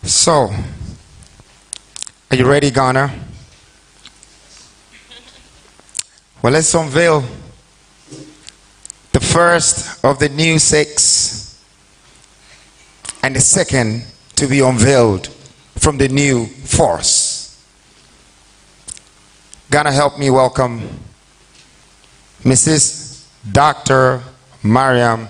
So, are you ready, Ghana? Well, let's unveil the first of the new 6 and the second to be unveiled from the new force. Ghana, help me welcome Mrs. Dr. Mariam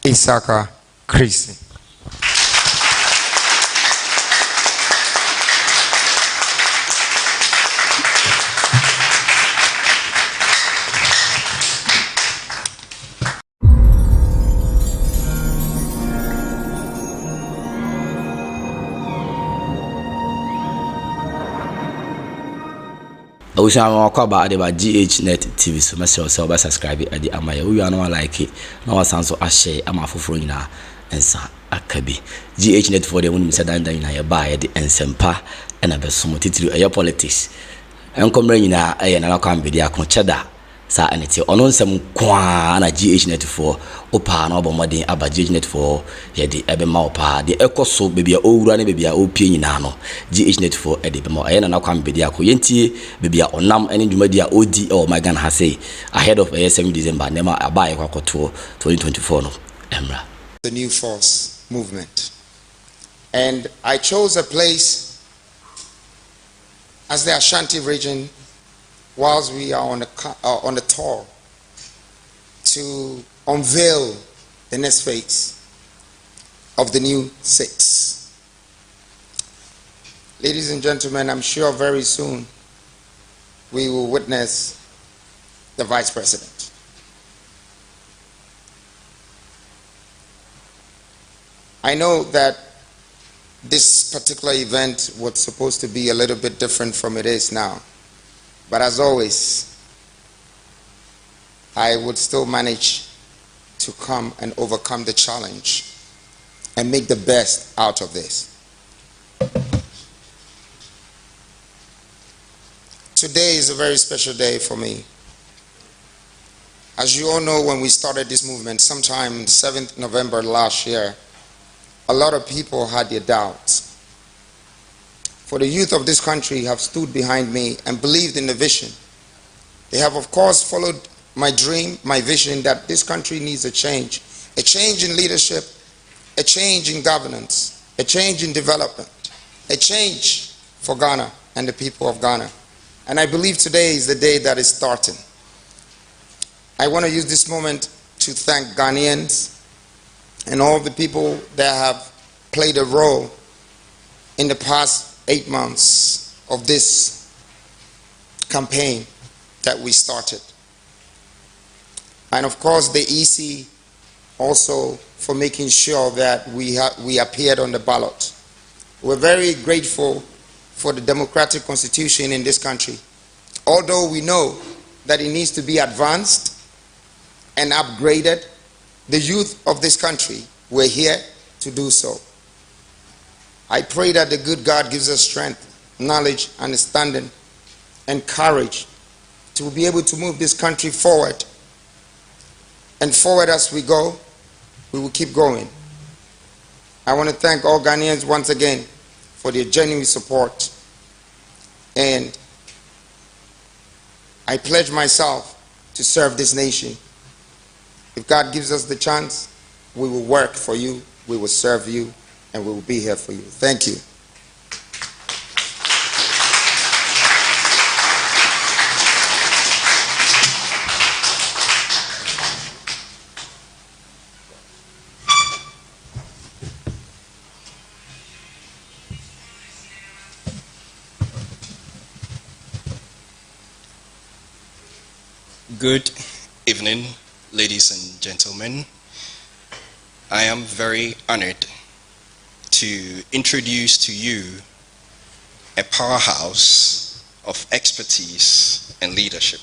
Isaka Krisi. I about Ghnet TV, so myself subscribe at the Amaya. We are not like it. No sound so I share. I'm a full and sa akabi. Ghnet for the women said that in a buy the ensempa and a besom to a politics. And come in a Kwame Bediako cheddar. Sa and it's on some quan a Ghnet for Opa no bomarding about Ghnet for the Ebemaupa, the echo so baby a old running baby a opinion nano. Ghnet for Edibemo and Kwame Bediako yenti baby a onam and media OD or my gun has say ahead of ASM December never a buy a 2024 no Emra. The new force movement. And I chose a place as the Ashanti region whilst we are on the tour to unveil the next phase of the new 6. Ladies and gentlemen, I'm sure very soon we will witness the Vice President. I know that this particular event was supposed to be a little bit different from it is now. But as always, I would still manage to come and overcome the challenge and make the best out of this. Today is a very special day for me. As you all know, when we started this movement, sometime 7th November last year, a lot of people had their doubts. For the youth of this country have stood behind me and believed in the vision. They have, of course, followed my dream, my vision that this country needs a change in leadership, a change in governance, a change in development, a change for Ghana and the people of Ghana. And I believe today is the day that is starting. I want to use this moment to thank Ghanaians and all the people that have played a role in the past 8 months of this campaign that we started. And of course the EC also for making sure that we appeared on the ballot. We're very grateful for the democratic constitution in this country. Although we know that it needs to be advanced and upgraded, the youth of this country were here to do so. I pray that the good God gives us strength, knowledge, understanding, and courage to be able to move this country forward. And forward as we go, we will keep going. I want to thank all Ghanaians once again for their genuine support. And I pledge myself to serve this nation. If God gives us the chance, we will work for you, we will serve you, and we will be here for you. Thank you. Good evening, ladies and gentlemen. I am very honored to introduce to you a powerhouse of expertise and leadership.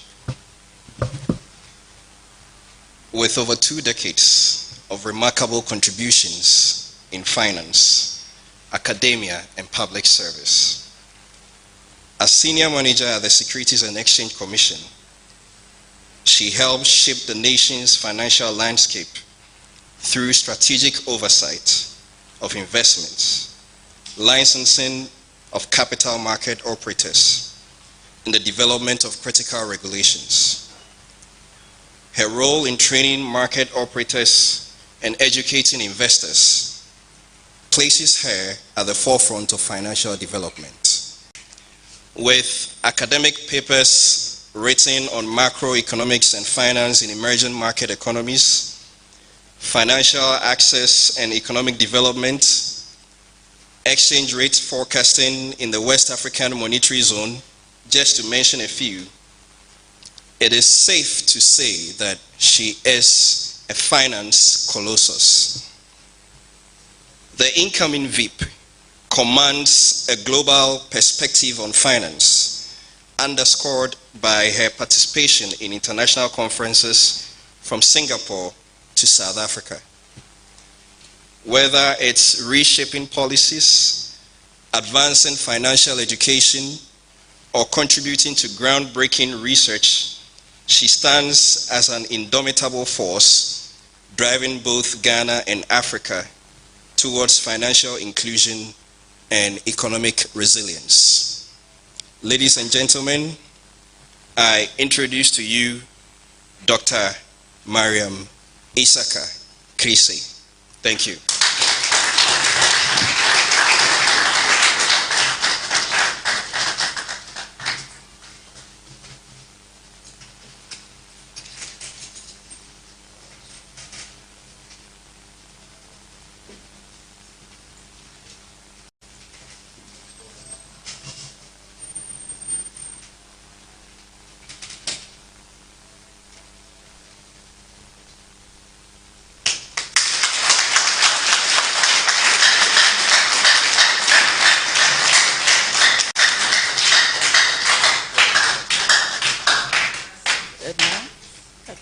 With over 2 decades of remarkable contributions in finance, academia, and public service. As senior manager at the Securities and Exchange Commission, she helped shape the nation's financial landscape through strategic oversight of investments, licensing of capital market operators, and the development of critical regulations. Her role in training market operators and educating investors places her at the forefront of financial development. With academic papers written on macroeconomics and finance in emerging market economies, financial access and economic development, exchange rate forecasting in the West African Monetary Zone, just to mention a few, it is safe to say that she is a finance colossus. The incoming VIP commands a global perspective on finance, underscored by her participation in international conferences from Singapore to South Africa. Whether it's reshaping policies, advancing financial education, or contributing to groundbreaking research, she stands as an indomitable force, driving both Ghana and Africa towards financial inclusion and economic resilience. Ladies and gentlemen, I introduce to you Dr. Mariam Isaka Krisi. Thank you.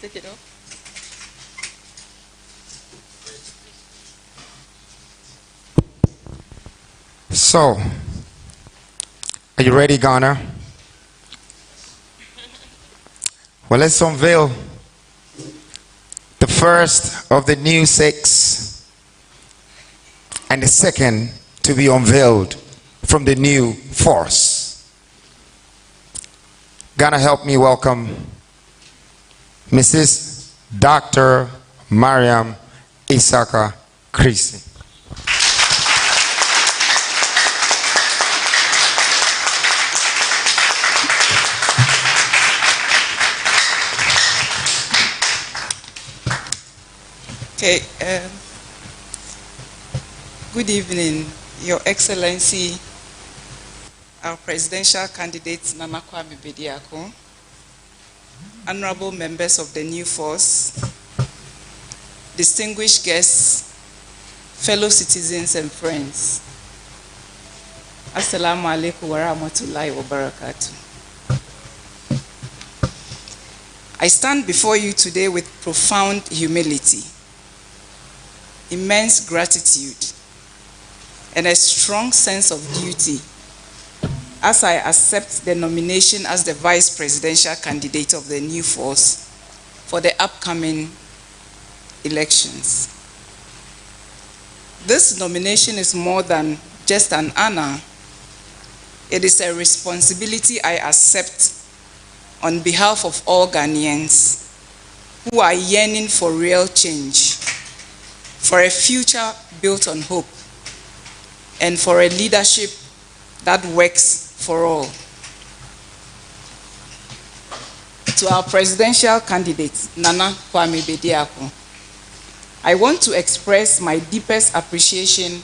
Take it off. So, are you ready, Ghana? Well, let's unveil the first of the new 6 and the second to be unveiled from the new force. Ghana, help me welcome Mrs. Dr. Mariam Isaka Krisi. Okay. Good evening, Your Excellency, our presidential candidate, Nana Kwame Bediako, honorable members of the new force, distinguished guests, fellow citizens and friends. Assalamu alaikum wa rahmatullahi wa barakatuh. I stand before you today with profound humility, immense gratitude, and a strong sense of duty as I accept the nomination as the vice presidential candidate of the new force for the upcoming elections. This nomination is more than just an honor. It is a responsibility I accept on behalf of all Ghanaians who are yearning for real change, for a future built on hope, and for a leadership that works for all. To our presidential candidate, Nana Kwame Bediako, I want to express my deepest appreciation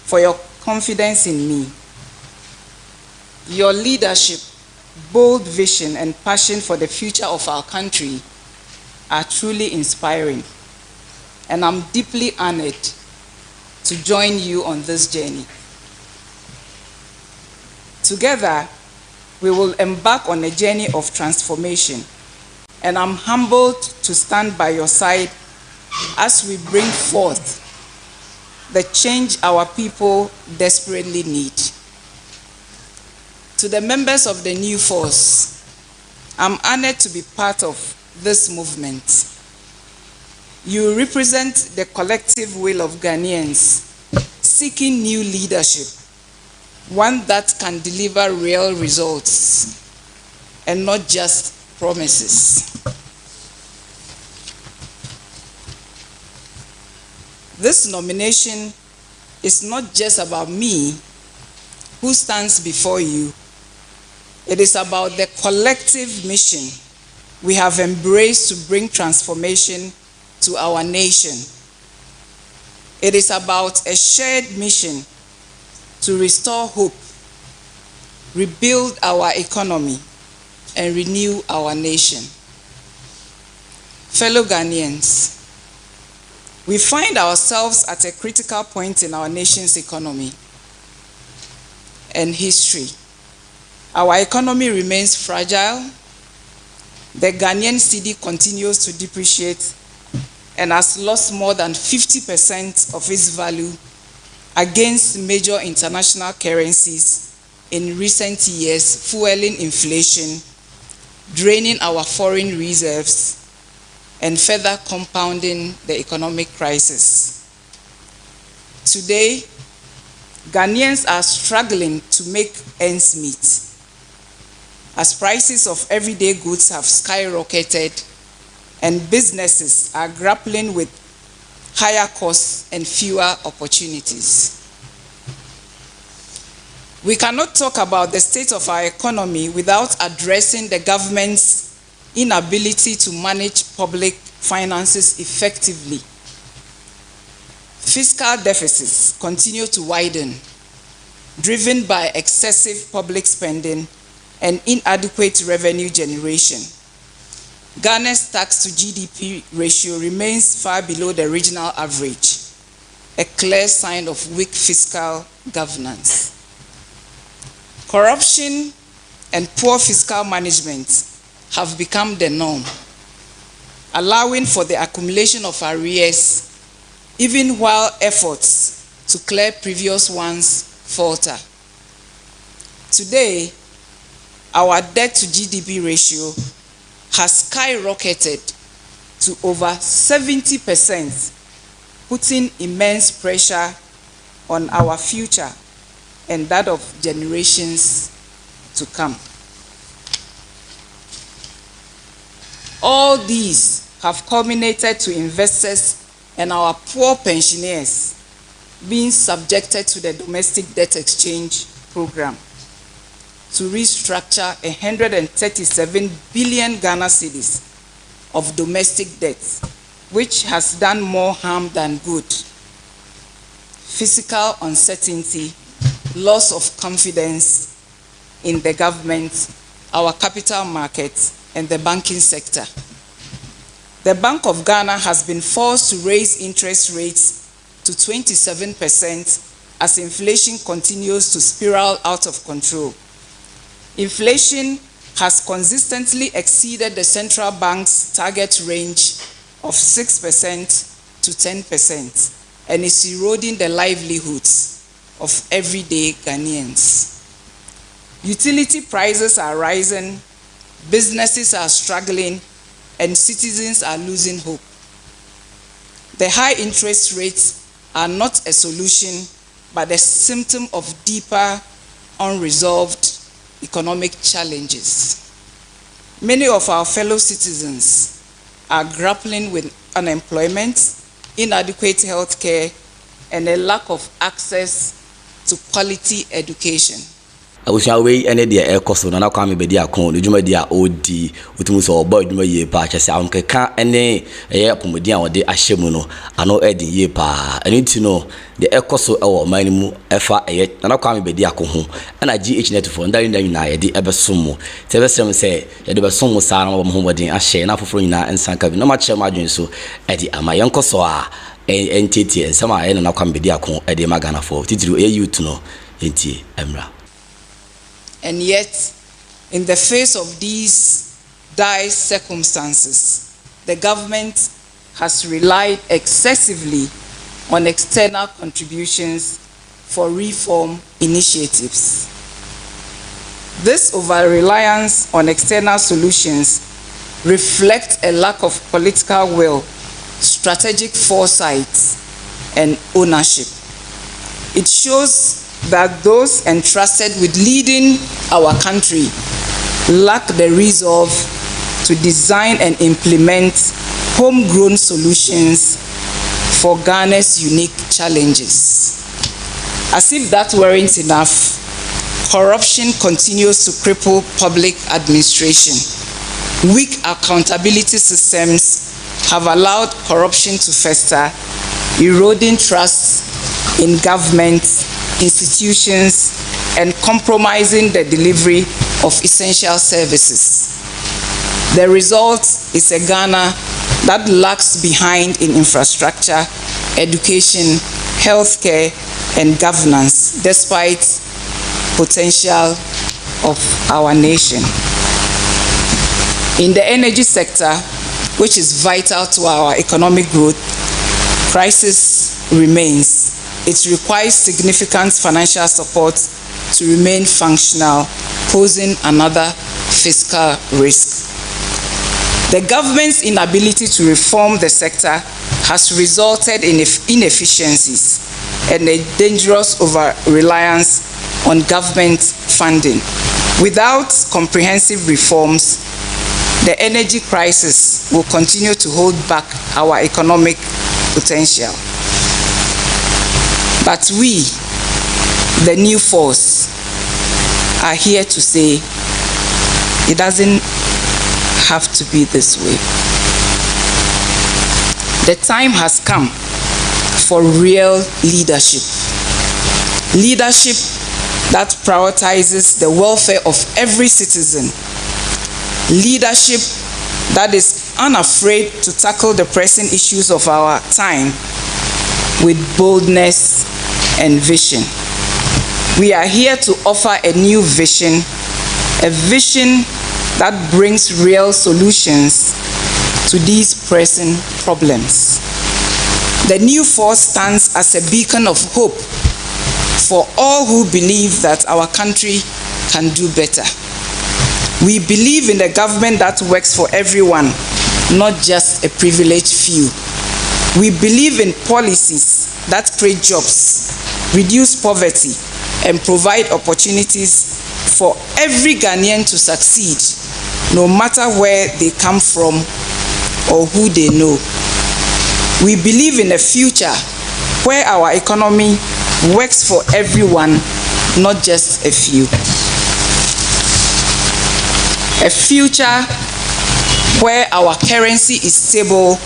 for your confidence in me. Your leadership, bold vision, and passion for the future of our country are truly inspiring, and I'm deeply honored to join you on this journey. Together, we will embark on a journey of transformation, and I'm humbled to stand by your side as we bring forth the change our people desperately need. To the members of the new force, I'm honored to be part of this movement. You represent the collective will of Ghanaians seeking new leadership, one that can deliver real results and not just promises. This nomination is not just about me, who stands before you. It is about the collective mission we have embraced to bring transformation to our nation. It is about a shared mission to restore hope, rebuild our economy, and renew our nation. Fellow Ghanaians, we find ourselves at a critical point in our nation's economy and history. Our economy remains fragile. The Ghanaian cedi continues to depreciate and has lost more than 50% of its value against major international currencies in recent years, fueling inflation, draining our foreign reserves, and further compounding the economic crisis. Today, Ghanaians are struggling to make ends meet as prices of everyday goods have skyrocketed and businesses are grappling with higher costs and fewer opportunities. We cannot talk about the state of our economy without addressing the government's inability to manage public finances effectively. Fiscal deficits continue to widen, driven by excessive public spending and inadequate revenue generation. Ghana's tax to GDP ratio remains far below the regional average, a clear sign of weak fiscal governance. Corruption and poor fiscal management have become the norm, allowing for the accumulation of arrears even while efforts to clear previous ones falter. Today, our debt to GDP ratio has skyrocketed to over 70%, putting immense pressure on our future and that of generations to come. All these have culminated to investors and our poor pensioners being subjected to the domestic debt exchange program to restructure 137 billion Ghana cedis of domestic debt, which has done more harm than good. Fiscal uncertainty, loss of confidence in the government, our capital markets, and the banking sector. The Bank of Ghana has been forced to raise interest rates to 27% as inflation continues to spiral out of control. Inflation has consistently exceeded the central bank's target range of 6% to 10% and is eroding the livelihoods of everyday Ghanaians. Utility prices are rising, businesses are struggling, and citizens are losing hope. The high interest rates are not a solution, but a symptom of deeper, unresolved economic challenges. Many of our fellow citizens are grappling with unemployment, inadequate health care, and a lack of access to quality education. abusua wei ene de ekoso na Kwame Bediako no dwuma dia odi otumu so oba dwuma ye pa kyese ankeka ene eye pomodi a wode ahyemu no ano edin ye pa eni ti no de ekoso ewo man mu efa eye na Kwame Bediako ho na Ghnet for ndari na ye de ebesomo te besem se ye de besomo sa na mo modin ahye na foforo nyina ensanka bi na ma kyerem adwen so edi ama yenkoso a entity ensama ye na Kwame Bediako edi magana for titiri e youth no enti emra. And yet, in the face of these dire circumstances, the government has relied excessively on external contributions for reform initiatives. This over-reliance on external solutions reflects a lack of political will, strategic foresight, and ownership. It shows that those entrusted with leading our country lack the resolve to design and implement homegrown solutions for Ghana's unique challenges. As if that weren't enough, corruption continues to cripple public administration. Weak accountability systems have allowed corruption to fester, eroding trust in government, institutions, and compromising the delivery of essential services. The result is a Ghana that lags behind in infrastructure, education, healthcare, and governance, despite potential of our nation. In the energy sector, which is vital to our economic growth, crisis remains. It requires significant financial support to remain functional, posing another fiscal risk. The government's inability to reform the sector has resulted in inefficiencies and a dangerous over-reliance on government funding. Without comprehensive reforms, the energy crisis will continue to hold back our economic potential. But we, the new force, are here to say it doesn't have to be this way. The time has come for real leadership. Leadership that prioritizes the welfare of every citizen. Leadership that is unafraid to tackle the pressing issues of our time with boldness and vision. We are here to offer a new vision, a vision that brings real solutions to these pressing problems. The new force stands as a beacon of hope for all who believe that our country can do better. We believe in a government that works for everyone, not just a privileged few. We believe in policies that create jobs, reduce poverty, and provide opportunities for every Ghanaian to succeed, no matter where they come from or who they know. We believe in a future where our economy works for everyone, not just a few. A future where our currency is stable,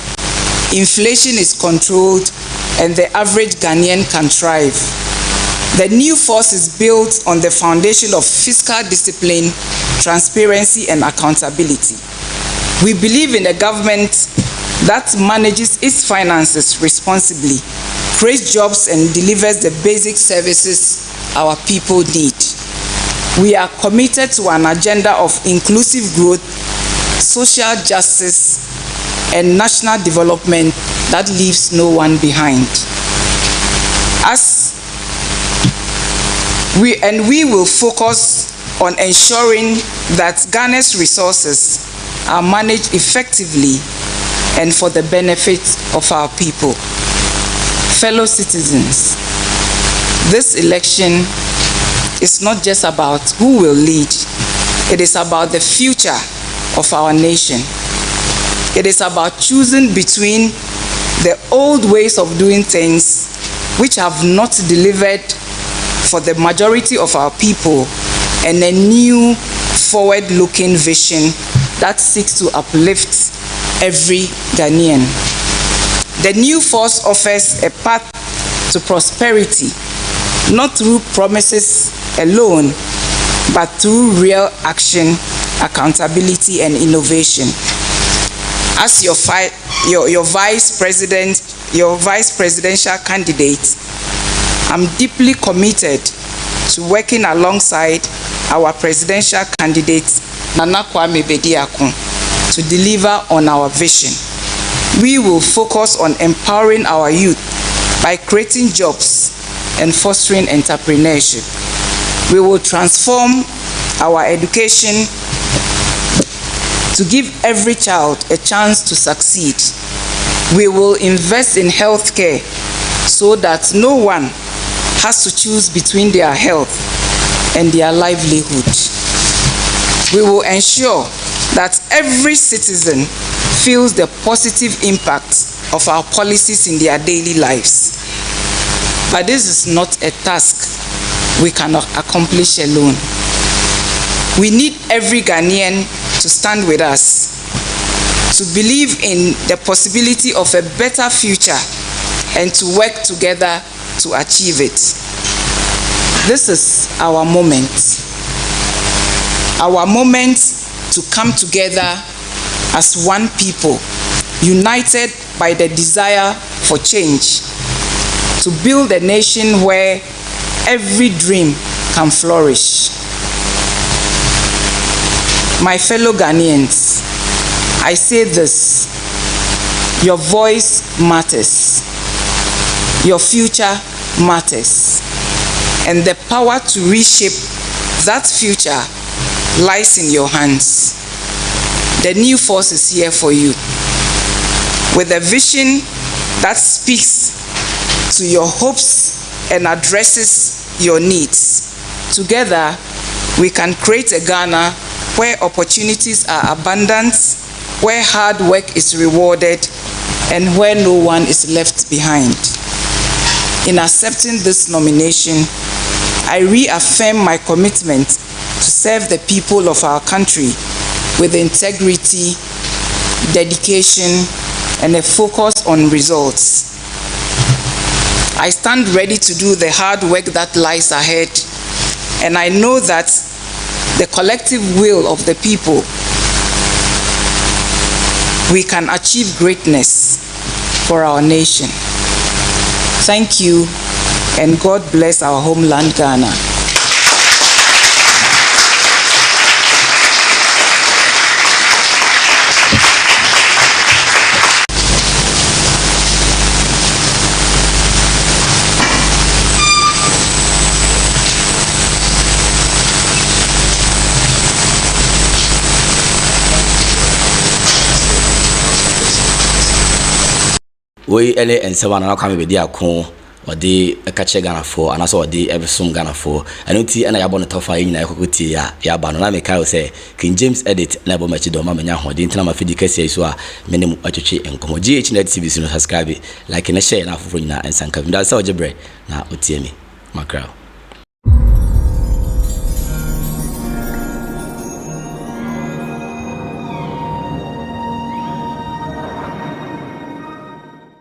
inflation is controlled, and the average Ghanaian can thrive. The new force is built on the foundation of fiscal discipline, transparency, and accountability. We believe in a government that manages its finances responsibly, creates jobs, and delivers the basic services our people need. We are committed to an agenda of inclusive growth, social justice, and national development that leaves no one behind. We will focus on ensuring that Ghana's resources are managed effectively and for the benefit of our people. Fellow citizens, this election is not just about who will lead, it is about the future of our nation. It is about choosing between the old ways of doing things which have not delivered for the majority of our people and a new forward-looking vision that seeks to uplift every Ghanaian. The new force offers a path to prosperity, not through promises alone, but through real action, accountability, and innovation. As your vice presidential candidate, I'm deeply committed to working alongside our presidential candidate, Nana Kwame Bediako, to deliver on our vision. We will focus on empowering our youth by creating jobs and fostering entrepreneurship. We will transform our education to give every child a chance to succeed. We will invest in healthcare so that no one has to choose between their health and their livelihood. We will ensure that every citizen feels the positive impact of our policies in their daily lives. But this is not a task we cannot accomplish alone. We need every Ghanaian to stand with us, to believe in the possibility of a better future and to work together to achieve it. This is our moment to come together as one people, united by the desire for change, to build a nation where every dream can flourish. My fellow Ghanaians, I say this: your voice matters, your future matters, and the power to reshape that future lies in your hands. The new force is here for you, with a vision that speaks to your hopes and addresses your needs. Together, we can create a Ghana where opportunities are abundant, where hard work is rewarded, and where no one is left behind. In accepting this nomination, I reaffirm my commitment to serve the people of our country with integrity, dedication, and a focus on results. I stand ready to do the hard work that lies ahead, and I know that the collective will of the people, we can achieve greatness for our nation. Thank you, and God bless our homeland, Ghana. We ele ensema na Kwame Bediako odi ekache Ghana for anaso odi ebesom Ghana for anoti na yabo no tofa yin na ekokoti ya ba no na me kai say King James edit na bo machi do ma menya hodi ntina ma fidi kase so a menem atwetwe enkomo Ghnet TV so subscribe like na share na afofo nyina ensanka nda say ojebre na otie mi makra.